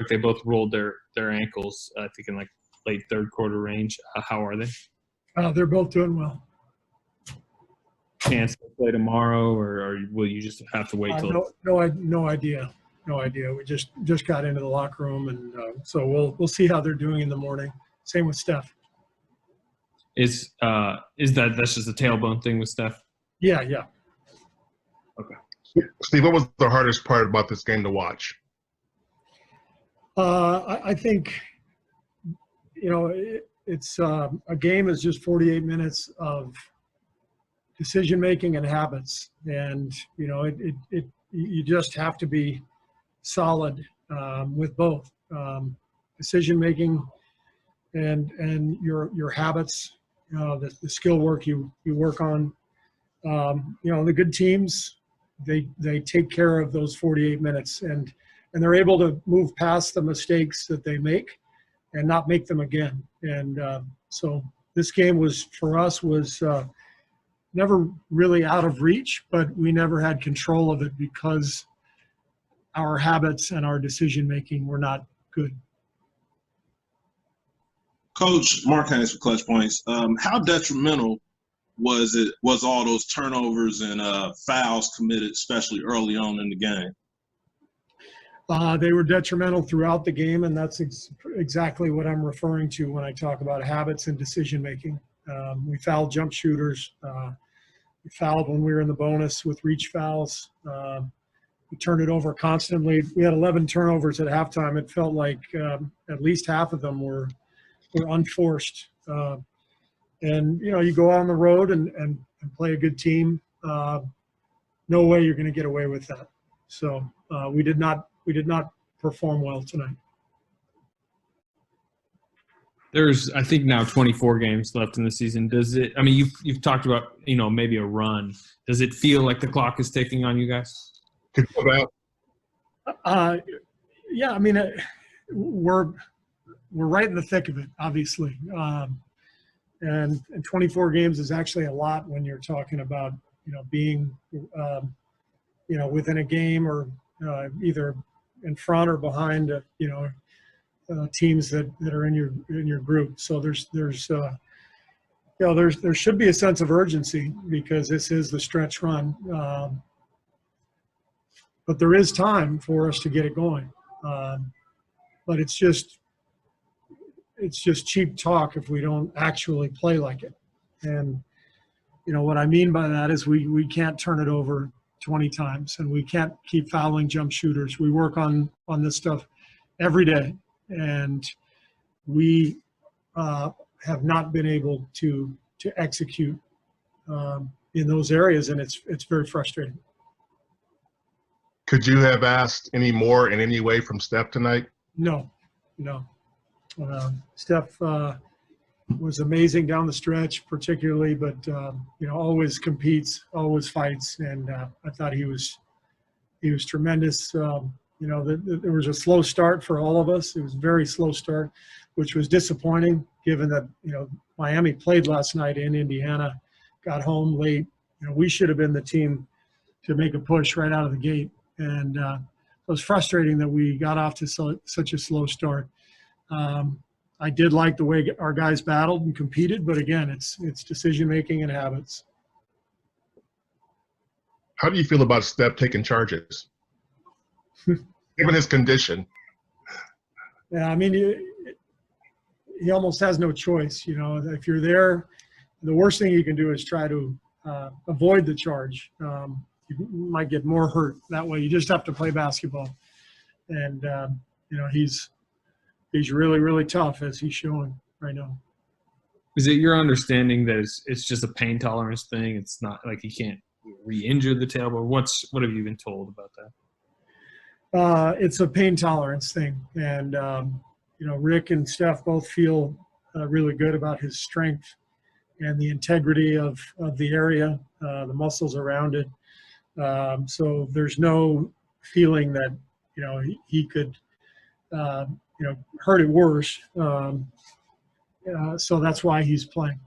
Rick, they both rolled their ankles, I think in like late third quarter range. How are they? They're both doing well. Chance to play tomorrow, or will you just have to wait till? No idea. No idea. We just got into the locker room, and so we'll see how they're doing in the morning. Same with Steph. Is that's just a tailbone thing with Steph? Yeah. Okay. Steve, what was the hardest part about this game to watch? I think, it's a game is just 48 minutes of decision making and habits, and you just have to be solid with both decision making and your habits. The skill work you work on. The good teams, they take care of those 48 minutes and they're able to move past the mistakes that they make and not make them again. And so this game for us was never really out of reach, but we never had control of it because our habits and our decision making were not good. Coach Mark Haynes for Clutch Points. How detrimental was all those turnovers and fouls committed, especially early on in the game? They were detrimental throughout the game, and that's exactly what I'm referring to when I talk about habits and decision making. We fouled jump shooters. We fouled when we were in the bonus with reach fouls. We turned it over constantly. We had 11 turnovers at halftime. It felt like at least half of them were unforced. And you go out on the road and play a good team. No way you're going to get away with that. So we did not perform well tonight. There's, I think, now 24 games left in the season. Does it? I mean, you've talked about maybe a run. Does it feel like the clock is ticking on you guys? Yeah. I mean, we're right in the thick of it, obviously. And 24 games is actually a lot when you're talking about, being, within a game or either in front or behind, teams that are in your group. So there should be a sense of urgency because this is the stretch run. But there is time for us to get it going. But it's just cheap talk if we don't actually play like it. And what I mean by that is we can't turn it over 20 times and we can't keep fouling jump shooters. We work on this stuff every day, and we have not been able to execute in those areas, and it's very frustrating. Could you have asked any more in any way from Steph tonight? No. Steph was amazing down the stretch, particularly, but always competes, always fights, and I thought he was tremendous. There was a slow start for all of us. It was a very slow start, which was disappointing, given that Miami played last night in Indiana, got home late. We should have been the team to make a push right out of the gate, and it was frustrating that we got off to such a slow start. I did like the way our guys battled and competed, but again, it's decision making and habits. How do you feel about Steph taking charges, given his condition? Yeah, I mean, he almost has no choice. If you're there, the worst thing you can do is try to avoid the charge. You might get more hurt that way. You just have to play basketball, and he's really, really tough, as he's showing right now. Is it your understanding that it's just a pain tolerance thing? It's not like he can't re-injure the tailbone? What have you been told about that? It's a pain tolerance thing. And, Rick and Steph both feel really good about his strength and the integrity of the area, the muscles around it. So there's no feeling that, he could hurt it worse. So that's why he's playing.